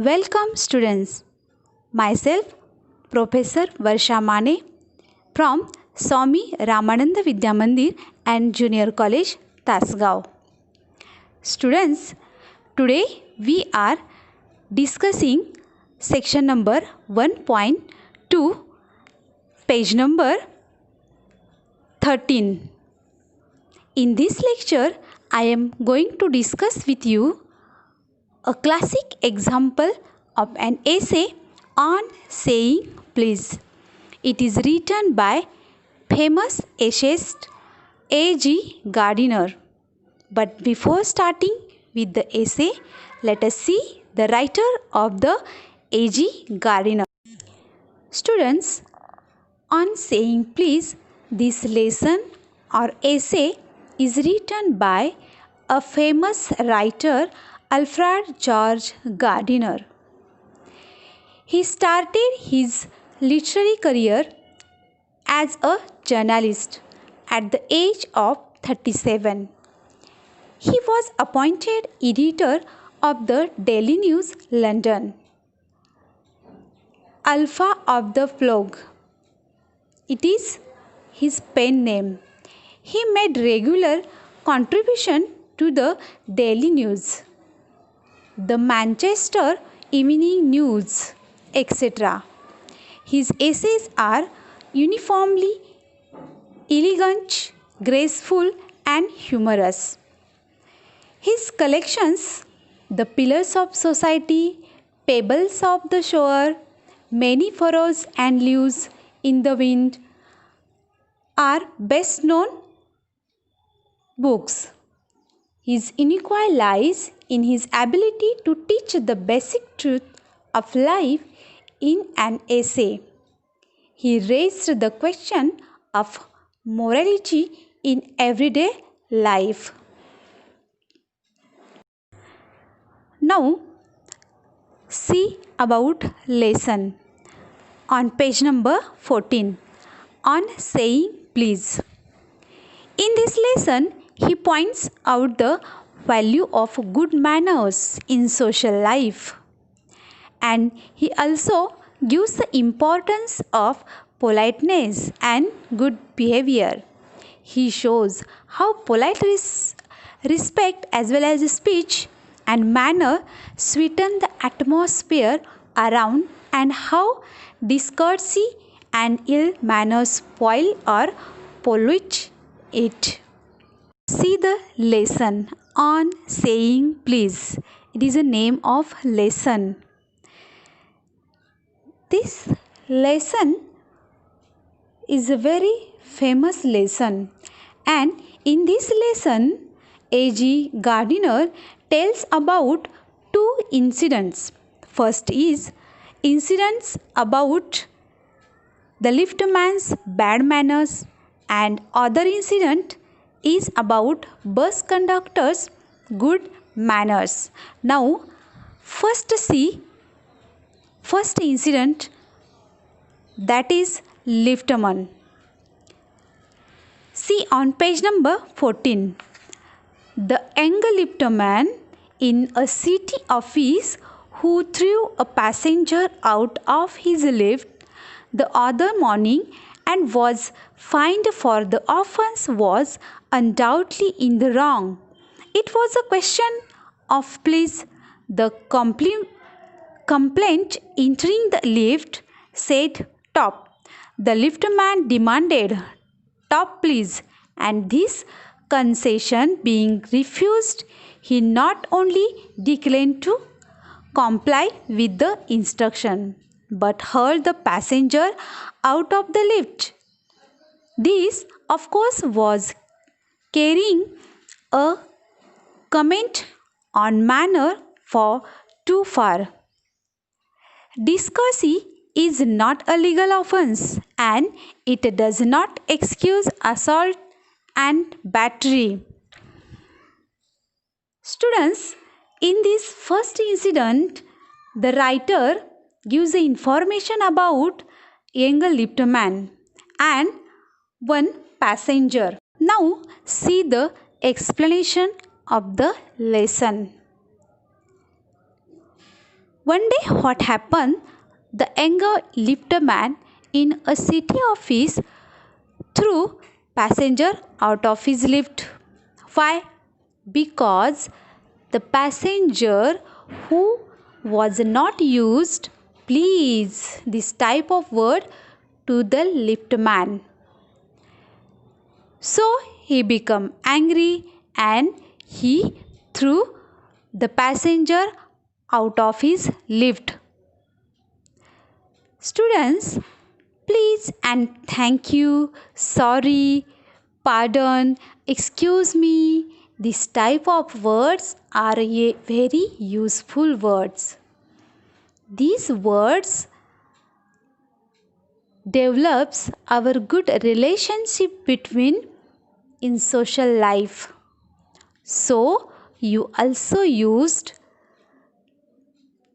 Welcome students. Myself Professor Varsha Mane from Swami Ramananda Vidya Mandir and Junior College Tasgaon. Students, today we are discussing section number 1.2, page number 13. In this lecture, I am going to discuss with you a classic example of an essay on saying please. It is written by famous essayist A.G. Gardiner. But before starting with the essay, let us see the writer of the A.G. Gardiner. Students, on saying please, this lesson or essay is written by a famous writer, Alfred George Gardiner. He started his literary career as a journalist at the age of 37. He was appointed editor of the Daily News, London. Alpha of the Flog. It is his pen name. He made regular contribution to the Daily News, the Manchester Evening News, etc. His essays are uniformly elegant, graceful, and humorous. His collections, The Pillars of Society, Pebbles of the Shore, Many Furrows and Leaves in the Wind, are best known books. His unique lies in his ability to teach the basic truth of life in an essay. He raised the question of morality in everyday life. Now, see about lesson on page number 14 on saying please. In this lesson, he points out the value of good manners in social life, and he also gives the importance of politeness and good behavior. He shows how polite respect as well as speech and manner sweeten the atmosphere around, and how discourtesy and ill manners spoil or pollute it. See the lesson on saying please. It is a name of lesson. This lesson is a very famous lesson, and in this lesson A.G. Gardiner tells about two incidents. First is incidents about the liftman's bad manners, and other incident is about bus conductor's good manners. Now, first incident, that is liftman. See on page number 14. The young liftman in a city office who threw a passenger out of his lift the other morning and was fined for the offence was undoubtedly in the wrong. It was a question of please. The complaint entering the lift said top. The liftman demanded top please, and this concession being refused, he not only declined to comply with the instruction but hurled the passenger out of the lift. This, of course, was carrying a comment on manner for too far. Discourtesy is not a legal offence, and it does not excuse assault and battery. Students, in this first incident, the writer gives the information about young liftman and one passenger. Now, see the explanation of the lesson. One day what happened? The younger liftman in a city office threw passenger out of his lift. Why? Because the passenger who was not used please this type of word to the liftman. So he became angry and he threw the passenger out of his lift. Students, please and thank you, sorry, pardon, excuse me. This type of words are very useful words. These words develops our good relationship between in social life. So you also used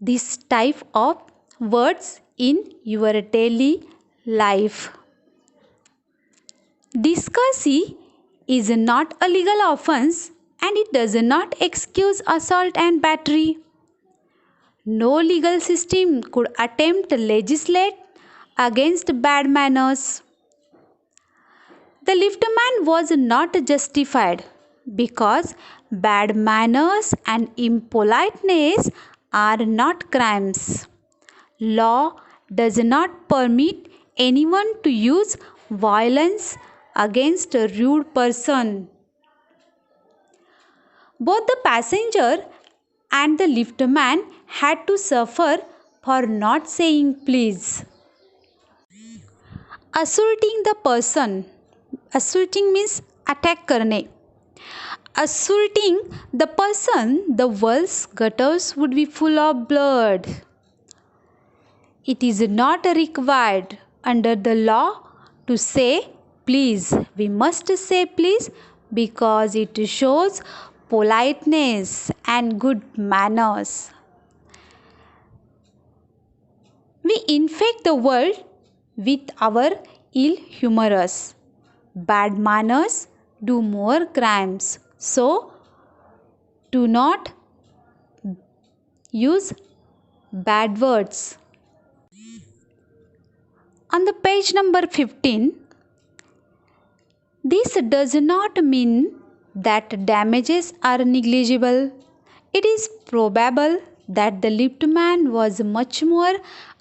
this type of words in your daily life. Discourtesy is not a legal offense and it does not excuse assault and battery. No legal system could attempt to legislate against bad manners. The liftman was not justified because bad manners and impoliteness are not crimes. Law does not permit anyone to use violence against a rude person. Both the passenger and the liftman had to suffer for not saying please. Assaulting the person. Assaulting means attack करने. Assaulting the person, the world's gutters would be full of blood. It is not required under the law to say please. We must say please because it shows politeness and good manners. We infect the world with our ill humorous. Bad manners do more crimes. So, do not use bad words. On the page number 15, this does not mean that damages are negligible. It is probable that the liftman was much more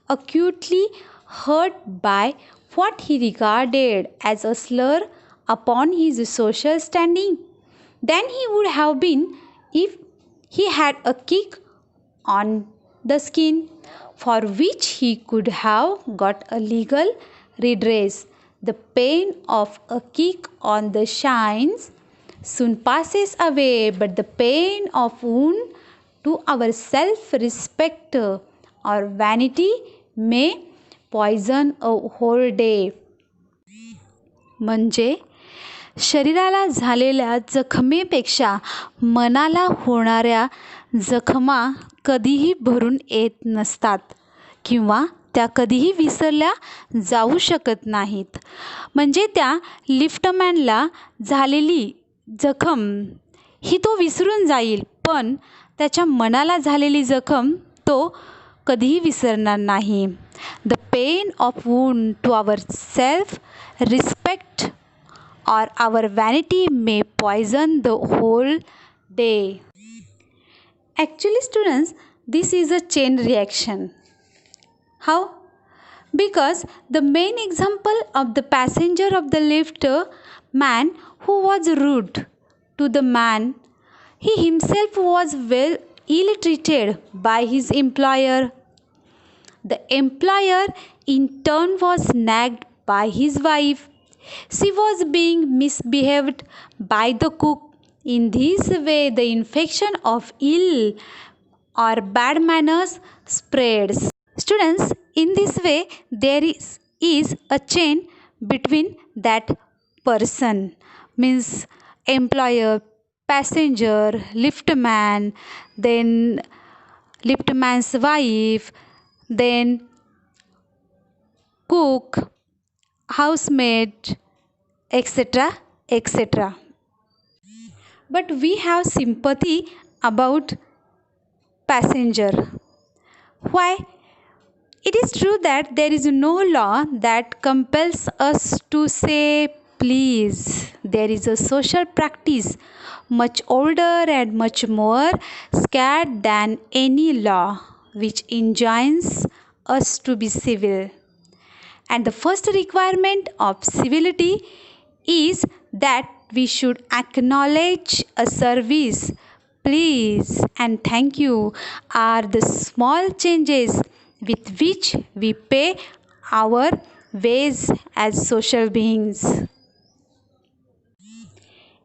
acutely hurt by what he regarded as a slur upon his social standing than he would have been if he had a kick on the skin for which he could have got a legal redress. The pain of a kick on the shins soon passes away, but the pain of wound to our self-respect or vanity may poison a whole day. म्हणजे शरीराला झालेल्या जखमेपेक्षा मनाला होणाऱ्या जखमा कधीही भरून येत नसतात किंवा त्या कधीही विसरल्या जाऊ शकत नाहीत. म्हणजे त्या लिफ्टमॅनला झालेली जखम ही तो विसरून जाईल, पण त्याच्या मनाला झालेली जखम तो कधीही विसरणार नाही. The pain of wound to our self respect or our vanity may poison the whole day. Actually, students, this is a chain reaction. How? Because the main example of the passenger of the lift man who was rude to the man, he himself was ill treated by his employer. The employer in turn was nagged by his wife. She was being misbehaved by the cook. In this way, the infection of ill or bad manners spreads. Students, in this way, there is a chain between that person, means employer, passenger, liftman, then liftman's wife, then cook, housemaid, etc. etc. But we have sympathy about passenger. Why? It is true that there is no law that compels us to say please. There is a social practice much older and much more scared than any law which enjoins us to be civil. And the first requirement of civility is that we should acknowledge a service. Please and thank you are the small changes with which we pay our ways as social beings.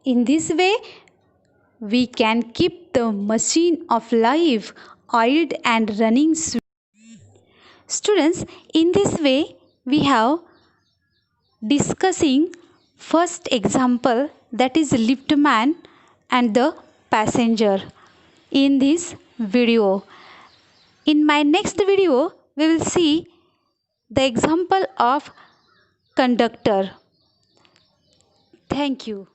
In this way, we can keep the machine of life oiled and running smoothly. Students, in this way, we have discussing first example, that is liftman and the passenger in this video. In my next video, we will see the example of conductor. Thank you.